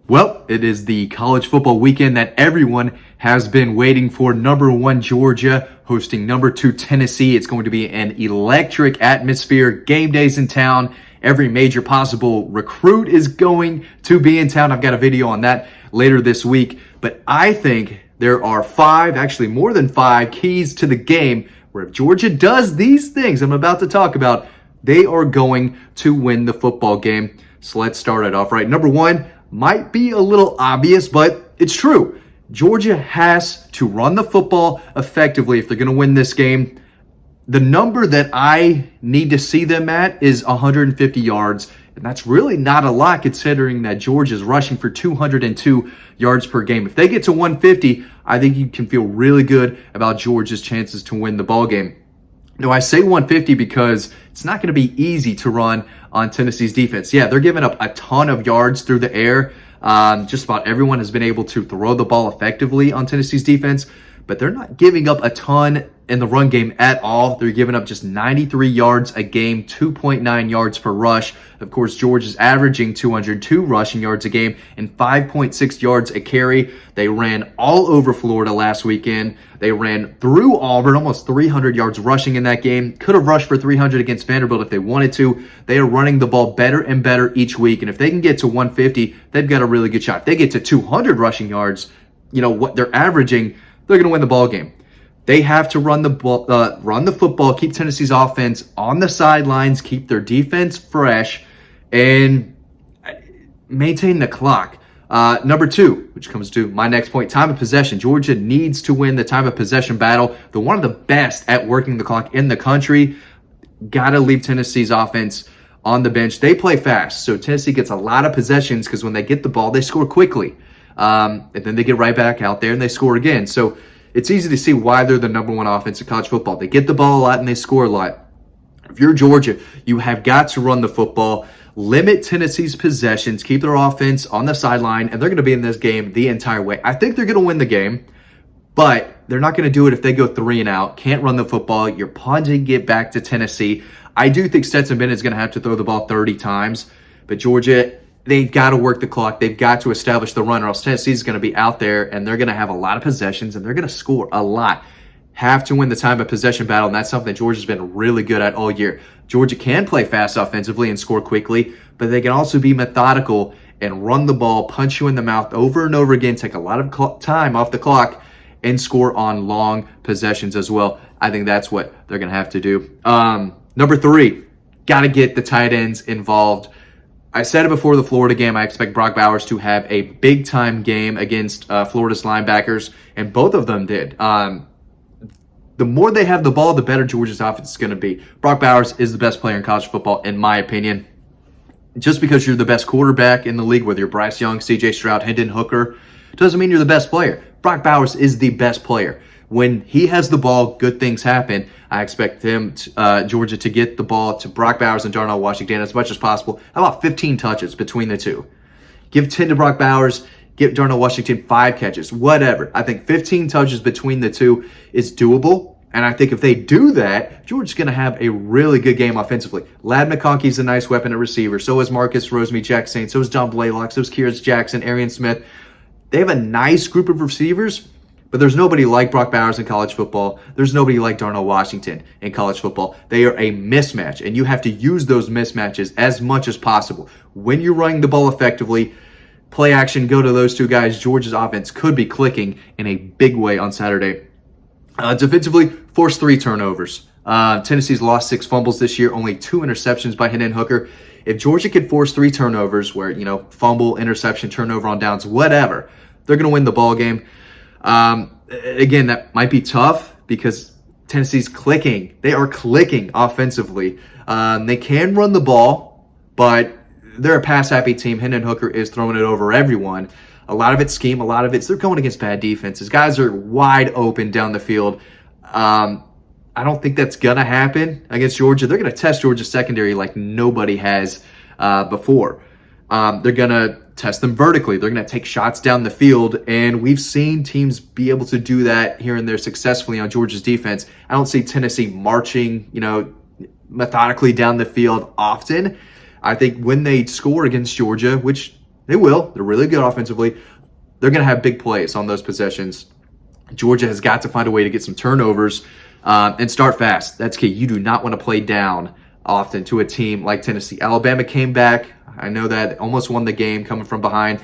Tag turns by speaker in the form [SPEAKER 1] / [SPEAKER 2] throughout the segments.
[SPEAKER 1] Well, it is the college football weekend that everyone has been waiting for. Number 1 Georgia hosting number 2 Tennessee. It's going to be an electric atmosphere. Game days in town. Every major possible recruit is going to be in town. I've got a video on that later this week. But I think there are 5, actually more than 5 keys to the game where if Georgia does these things I'm about to talk about, they are going to win the football game. So let's start it off right. Number 1, might be a little obvious, but it's true. Georgia has to run the football effectively if they're going to win this game. The number that I need to see them at is 150 yards, and that's really not a lot considering that Georgia's rushing for 202 yards per game. If they get to 150, I think you can feel really good about Georgia's chances to win the ball game. No, I say 150 because it's not going to be easy to run on Tennessee's defense. Yeah, they're giving up a ton of yards through the air. Just about everyone has been able to throw the ball effectively on Tennessee's defense, but they're not giving up a ton in the run game at all. They're giving up just 93 yards a game, 2.9 yards per rush. Of course, Georgia's averaging 202 rushing yards a game and 5.6 yards a carry. They ran all over Florida last weekend. They ran through Auburn, almost 300 yards rushing in that game. Could have rushed for 300 against Vanderbilt if they wanted to. They are running the ball better and better each week, and if they can get to 150, they've got a really good shot. If they get to 200 rushing yards, what they're averaging, they're going to win the ball game. They have to run the football, keep Tennessee's offense on the sidelines, keep their defense fresh, and maintain the clock. Number 2, which comes to my next point, time of possession. Georgia needs to win the time of possession battle. They're one of the best at working the clock in the country. Got to leave Tennessee's offense on the bench. They play fast, so Tennessee gets a lot of possessions because when they get the ball, they score quickly. And then they get right back out there and they score again. So it's easy to see why they're the number 1 offense in college football. They get the ball a lot and they score a lot. If you're Georgia, you have got to run the football, limit Tennessee's possessions, keep their offense on the sideline, and they're going to be in this game the entire way. I think they're going to win the game, but they're not going to do it if they go 3 and out, can't run the football. You're punting it back to Tennessee. I do think Stetson Bennett's going to have to throw the ball 30 times, but Georgia, they've got to work the clock. They've got to establish the run, or else Tennessee's going to be out there, and they're going to have a lot of possessions, and they're going to score a lot. Have to win the time of possession battle, and that's something that Georgia's been really good at all year. Georgia can play fast offensively and score quickly, but they can also be methodical and run the ball, punch you in the mouth over and over again, take a lot of time off the clock, and score on long possessions as well. I think that's what they're going to have to do. Number 3, got to get the tight ends involved. I said it before the Florida game, I expect Brock Bowers to have a big-time game against Florida's linebackers, and both of them did. The more they have the ball, the better Georgia's offense is going to be. Brock Bowers is the best player in college football, in my opinion. Just because you're the best quarterback in the league, whether you're Bryce Young, C.J. Stroud, Hendon Hooker, doesn't mean you're the best player. Brock Bowers is the best player. When he has the ball, good things happen. I expect Georgia to get the ball to Brock Bowers and Darnell Washington as much as possible. How about 15 touches between the two? Give 10 to Brock Bowers. Give Darnell Washington 5 catches, whatever. I think 15 touches between the two is doable. And I think if they do that, Georgia's going to have a really good game offensively. Ladd McConkey's a nice weapon at receiver. So is Marcus Rosemy-Jacksaint. So is John Blaylock. So is Kyrus Jackson, Arian Smith. They have a nice group of receivers, but there's nobody like Brock Bowers in college football. There's nobody like Darnell Washington in college football. They are a mismatch, and you have to use those mismatches as much as possible. When you're running the ball effectively, play action, go to those 2 guys. Georgia's offense could be clicking in a big way on Saturday. Defensively, force 3 turnovers. Tennessee's lost 6 fumbles this year, only 2 interceptions by Hendon Hooker. If Georgia can force 3 turnovers, where, fumble, interception, turnover on downs, whatever, they're going to win the ball game. Again, that might be tough because Tennessee's clicking. They are clicking offensively. They can run the ball, but they're a pass-happy team. Hendon Hooker is throwing it over everyone. A lot of it's scheme. A lot of it's they're going against bad defenses. Guys are wide open down the field. I don't think that's going to happen against Georgia. They're going to test Georgia's secondary like nobody has before. They're going to test them vertically. They're going to take shots down the field, and we've seen teams be able to do that here and there successfully on Georgia's defense. I don't see Tennessee marching, methodically down the field often. I think when they score against Georgia, which They will. They're really good offensively. They're going to have big plays on those possessions. Georgia has got to find a way to get some turnovers and start fast. That's key. You do not want to play down often to a team like Tennessee. Alabama came back. I know that almost won the game coming from behind.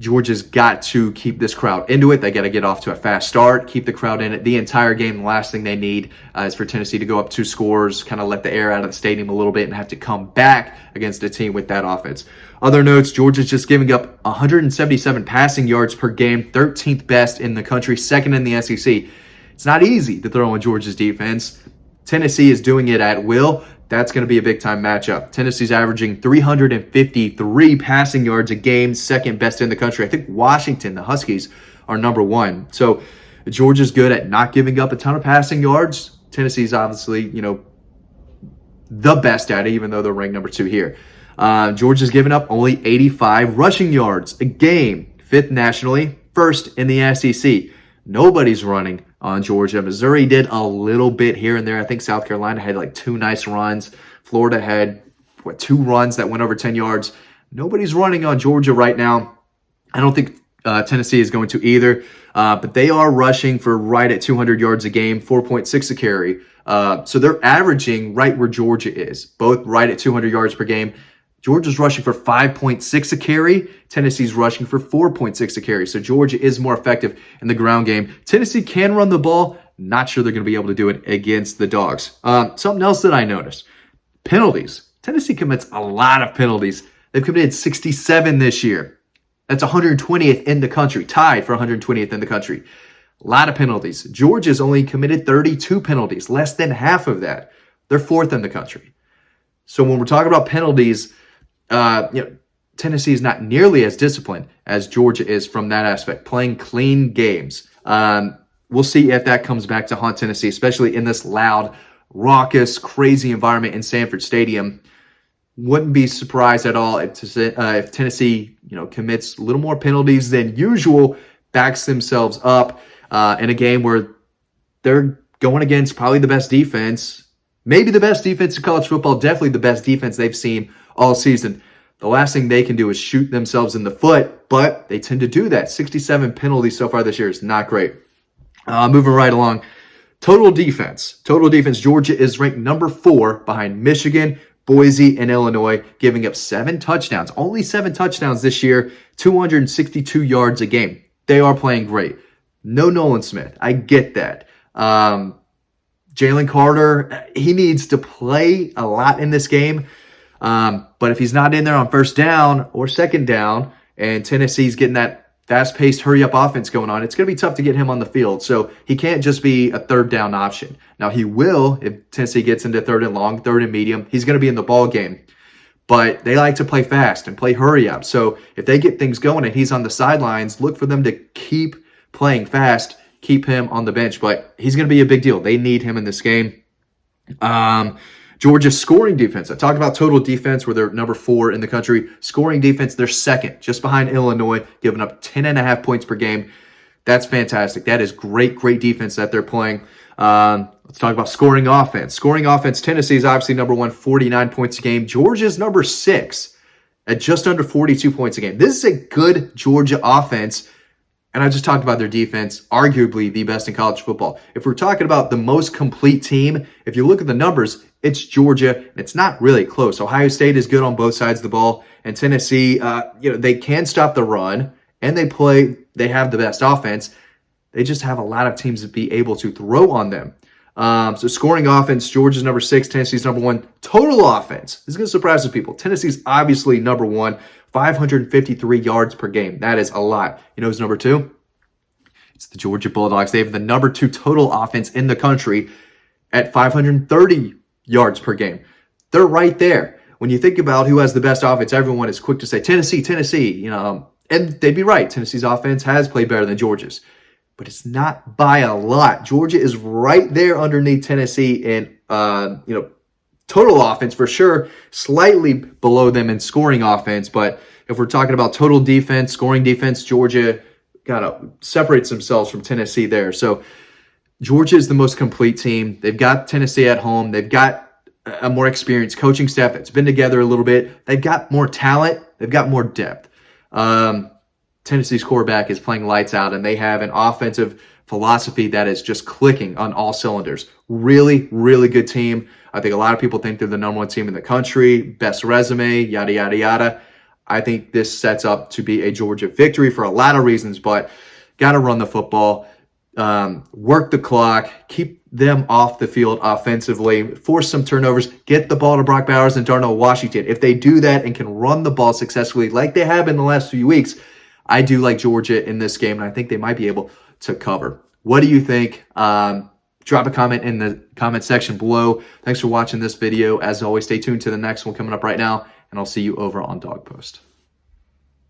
[SPEAKER 1] Georgia's got to keep this crowd into it. They got to get off to a fast start, keep the crowd in it the entire game. The last thing they need is for Tennessee to go up 2 scores, kind of let the air out of the stadium a little bit and have to come back against a team with that offense. Other notes, Georgia's just giving up 177 passing yards per game, 13th best in the country, second in the SEC. It's not easy to throw on Georgia's defense. Tennessee is doing it at will. That's going to be a big-time matchup. Tennessee's averaging 353 passing yards a game, second best in the country. I think Washington, the Huskies, are number 1. So Georgia's good at not giving up a ton of passing yards. Tennessee's obviously, the best at it, even though they're ranked number 2 here. Georgia's given up only 85 rushing yards a game, 5th nationally, 1st in the SEC. Nobody's running on Georgia. Missouri did a little bit here and there. I think South Carolina had like 2 nice runs. Florida had 2 runs that went over 10 yards. Nobody's running on Georgia right now. I don't think Tennessee is going to either, but they are rushing for right at 200 yards a game, 4.6 a carry. So they're averaging right where Georgia is, both right at 200 yards per game. Georgia's rushing for 5.6 a carry. Tennessee's rushing for 4.6 a carry. So Georgia is more effective in the ground game. Tennessee can run the ball. Not sure they're going to be able to do it against the Dogs. Something else that I noticed. Penalties. Tennessee commits a lot of penalties. They've committed 67 this year. That's 120th in the country. Tied for 120th in the country. A lot of penalties. Georgia's only committed 32 penalties. Less than half of that. They're 4th in the country. So when we're talking about penalties, Tennessee is not nearly as disciplined as Georgia is from that aspect, playing clean games. We'll see if that comes back to haunt Tennessee, especially in this loud, raucous, crazy environment in Sanford Stadium. Wouldn't be surprised at all if Tennessee, commits a little more penalties than usual, backs themselves up in a game where they're going against probably the best defense, maybe the best defense in college football, definitely the best defense they've seen all season. The last thing they can do is shoot themselves in the foot, but they tend to do that. 67 penalties so far this year is not great. Moving right along. Total defense. Georgia is ranked number 4 behind Michigan, Boise, and Illinois, giving up 7 touchdowns. Only 7 touchdowns this year, 262 yards a game. They are playing great. No Nolan Smith. I get that. Jalen Carter, he needs to play a lot in this game. But if he's not in there on first down or second down, and Tennessee's getting that fast-paced, hurry-up offense going on, it's going to be tough to get him on the field. So he can't just be a third down option. Now, he will if Tennessee gets into 3rd and long, 3rd and medium. He's going to be in the ball game. But they like to play fast and play hurry-up. So if they get things going and he's on the sidelines, look for them to keep playing fast, keep him on the bench. But he's going to be a big deal. They need him in this game. Georgia's scoring defense. I talked about total defense where they're number 4 in the country. Scoring defense, they're 2nd, just behind Illinois, giving up 10.5 points per game. That's fantastic. That is great defense that they're playing. Let's talk about scoring offense. Scoring offense, Tennessee is obviously number 1, 49 points a game. Georgia's number 6 at just under 42 points a game. This is a good Georgia offense. And I just talked about their defense, arguably the best in college football. If we're talking about the most complete team, if you look at the numbers, it's Georgia. It's not really close. Ohio State is good on both sides of the ball. And Tennessee, they can stop the run, and they have the best offense. They just have a lot of teams to be able to throw on them. So scoring offense, Georgia's number 6, Tennessee's number 1. Total offense, this is going to surprise some people. Tennessee's obviously number 1, 553 yards per game. That is a lot. You know who's number 2? It's the Georgia Bulldogs. They have the number 2 total offense in the country at 530 yards per game. They're right there. When you think about who has the best offense, everyone is quick to say Tennessee, and they'd be right. Tennessee's offense has played better than Georgia's, but it's not by a lot. Georgia is right there underneath Tennessee in total offense for sure, slightly below them in scoring offense. But if we're talking about total defense, scoring defense, Georgia kind of separates themselves from Tennessee there. So Georgia is the most complete team. They've got Tennessee at home. They've got a more experienced coaching staff that's been together a little bit. They've got more talent. They've got more depth. Tennessee's quarterback is playing lights out, and they have an offensive philosophy that is just clicking on all cylinders. Really, really good team. I think a lot of people think they're the number one team in the country, best resume, yada, yada, yada. I think this sets up to be a Georgia victory for a lot of reasons, but got to run the football, work the clock, keep them off the field offensively, force some turnovers, get the ball to Brock Bowers and Darnell Washington. If they do that and can run the ball successfully like they have in the last few weeks, I do like Georgia in this game, and I think they might be able to cover. What do you think? Drop a comment in the comment section below. Thanks for watching this video. As always, stay tuned to the next one coming up right now, and I'll see you over on Dog Post.